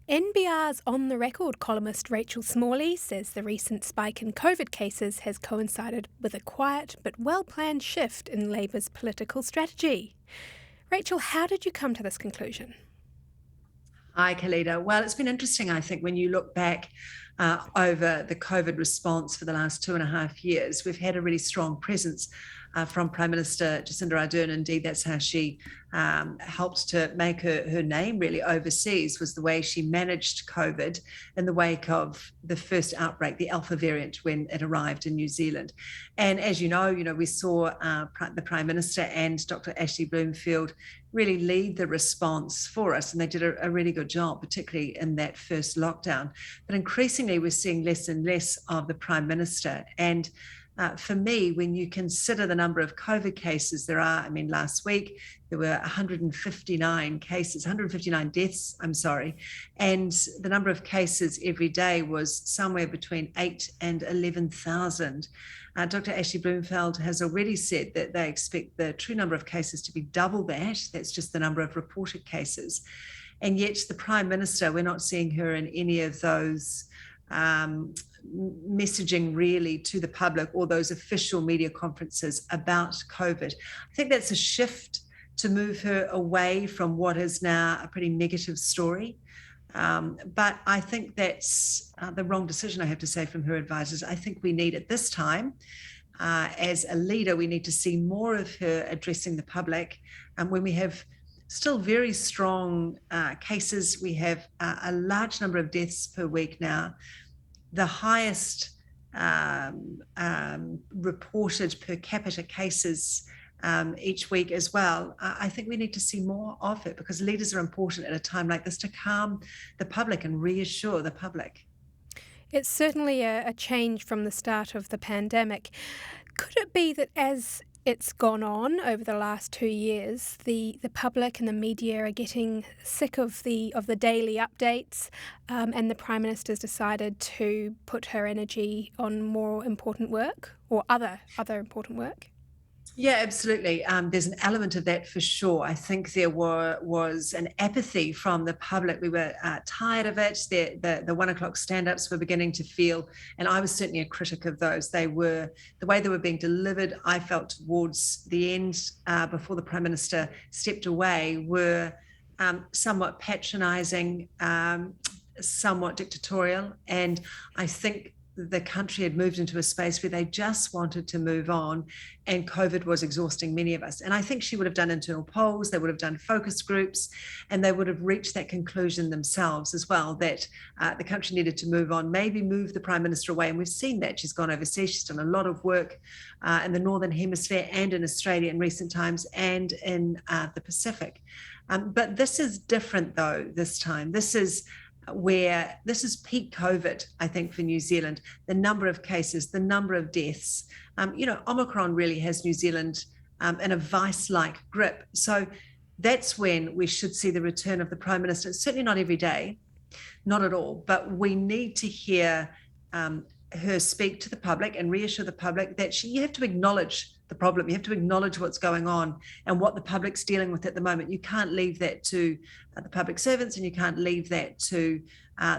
NBR's On the Record columnist Rachel Smalley says the recent spike in COVID cases has coincided with a quiet but well-planned shift in Labour's political strategy. Rachel, how did you come to this conclusion? Hi, Kalida. Well, it's been interesting, I think, when you look back over the COVID response for the last 2.5 years. We've had a really strong presence from Prime Minister Jacinda Ardern. Indeed, that's how she helped to make her name really overseas, was the way she managed COVID in the wake of the first outbreak, the Alpha variant, when it arrived in New Zealand. And as you know, we saw the Prime Minister and Dr. Ashley Bloomfield really lead the response for us. And they did a really good job, particularly in that first lockdown. But increasingly, we're seeing less and less of the Prime Minister. And for me, when you consider the number of COVID cases there are, last week there were 159 cases, 159 deaths, and the number of cases every day was somewhere between 8 and 11,000. Dr. Ashley Bloomfield has already said that they expect the true number of cases to be double that. That's just the number of reported cases. And yet the Prime Minister, we're not seeing her in any of those messaging really to the public or those official media conferences about COVID. I think that's a shift to move her away from what is now a pretty negative story. But I think that's the wrong decision, I have to say, from her advisors. I think we need at this time, as a leader, we need to see more of her addressing the public. When we have still very strong cases, we have a large number of deaths per week now, the highest reported per capita cases each week as well. I think we need to see more of it, because leaders are important at a time like this to calm the public and reassure the public. It's certainly a change from the start of the pandemic. Could it be that as it's gone on over the last 2 years, the public and the media are getting sick of the daily updates, and the Prime Minister's decided to put her energy on more important work, or other important work? Yeah, absolutely. There's an element of that for sure. I think there was an apathy from the public. We were tired of it. The 1 o'clock stand-ups were beginning to feel, and I was certainly a critic of those. The way they were being delivered, I felt towards the end, before the Prime Minister stepped away, were somewhat patronising, somewhat dictatorial. And I think the country had moved into a space where they just wanted to move on, and COVID was exhausting many of us. And I think she would have done internal polls, they would have done focus groups, and they would have reached that conclusion themselves as well, that the country needed to move on, maybe move the Prime Minister away. And we've seen that. She's gone overseas. She's done a lot of work in the Northern Hemisphere and in Australia in recent times, and in the Pacific. But this is different, though, this time. This is peak COVID, I think, for New Zealand. The number of cases, the number of deaths. Omicron really has New Zealand in a vice-like grip. So that's when we should see the return of the Prime Minister. It's certainly not every day, not at all, but we need to hear her speak to the public and reassure the public that you have to acknowledge the problem. You have to acknowledge what's going on and what the public's dealing with at the moment. You can't leave that to the public servants, and you can't leave that to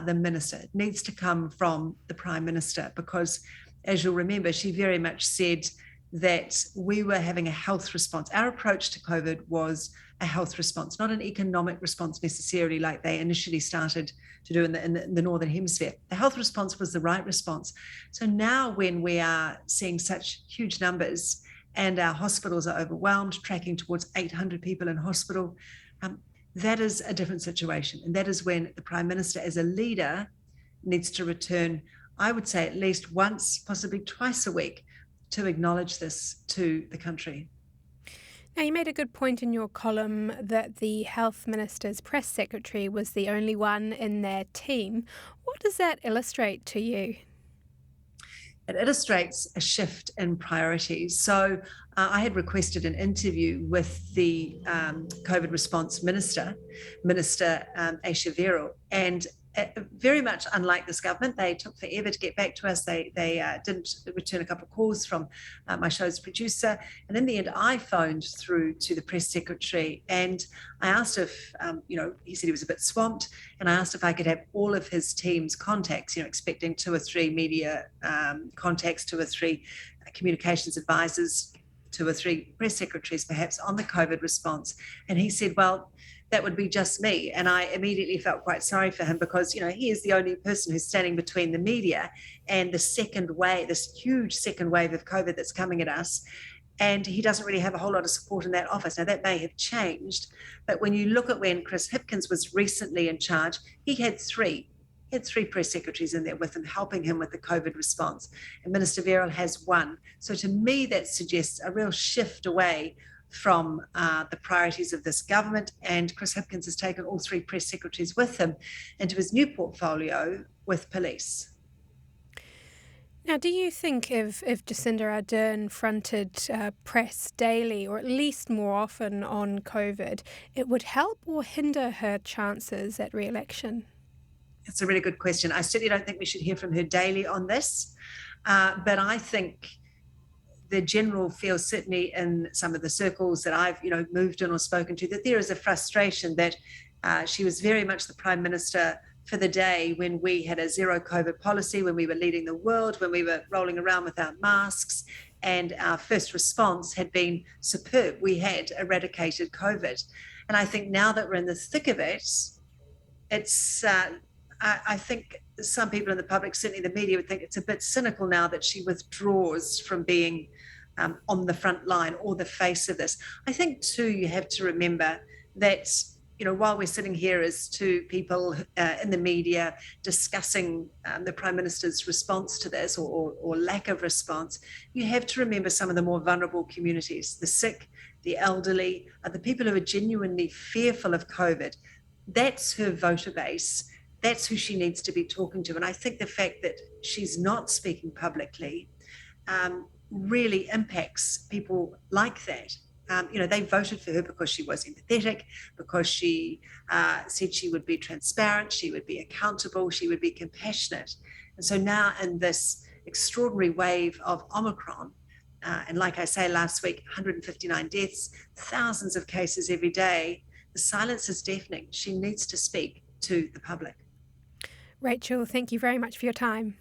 the minister. It needs to come from the Prime Minister, because, as you'll remember, she very much said that we were having a health response. Our approach to COVID was a health response, not an economic response necessarily like they initially started to do in the Northern Hemisphere. The health response was the right response. So now, when we are seeing such huge numbers and our hospitals are overwhelmed, tracking towards 800 people in hospital, that is a different situation. And that is when the Prime Minister, as a leader, needs to return, I would say, at least once, possibly twice a week, to acknowledge this to the country. Now, you made a good point in your column that the Health Minister's press secretary was the only one in their team. What does that illustrate to you? It illustrates a shift in priorities. So I had requested an interview with the COVID response minister, Minister Ayesha Verrall, and very much unlike this government. They took forever to get back to us. They didn't return a couple of calls from my show's producer. And in the end, I phoned through to the press secretary and I asked if, he said he was a bit swamped. And I asked if I could have all of his team's contacts, expecting 2 or 3 media contacts, 2 or 3 communications advisors, 2 or 3 press secretaries perhaps on the COVID response. And he said, well, that would be just me. And I immediately felt quite sorry for him because, he is the only person who's standing between the media and the second wave, this huge second wave of COVID that's coming at us. And he doesn't really have a whole lot of support in that office. Now, that may have changed, but when you look at when Chris Hipkins was recently in charge, he had 3 press secretaries in there with him, helping him with the COVID response. And Minister Verrill has 1. So to me, that suggests a real shift away from the priorities of this government. And Chris Hipkins has taken all 3 press secretaries with him into his new portfolio with police. Now, do you think if Jacinda Ardern fronted press daily, or at least more often on COVID, it would help or hinder her chances at re-election? It's a really good question. I certainly don't think we should hear from her daily on this, but I think the general feel, certainly in some of the circles that I've moved in or spoken to, that there is a frustration that she was very much the Prime Minister for the day when we had a zero COVID policy, when we were leading the world, when we were rolling around without masks, and our first response had been superb. We had eradicated COVID. And I think now that we're in the thick of it, I think some people in the public, certainly the media, would think it's a bit cynical now that she withdraws from being on the front line or the face of this. I think, too, you have to remember that, while we're sitting here as 2 people in the media discussing the Prime Minister's response to this or lack of response, you have to remember some of the more vulnerable communities, the sick, the elderly, the people who are genuinely fearful of COVID. That's her voter base. That's who she needs to be talking to. And I think the fact that she's not speaking publicly really impacts people like that. They voted for her because she was empathetic, because she said she would be transparent, she would be accountable, she would be compassionate. And so now in this extraordinary wave of Omicron, and like I say, last week, 159 deaths, thousands of cases every day, the silence is deafening. She needs to speak to the public. Rachel, thank you very much for your time.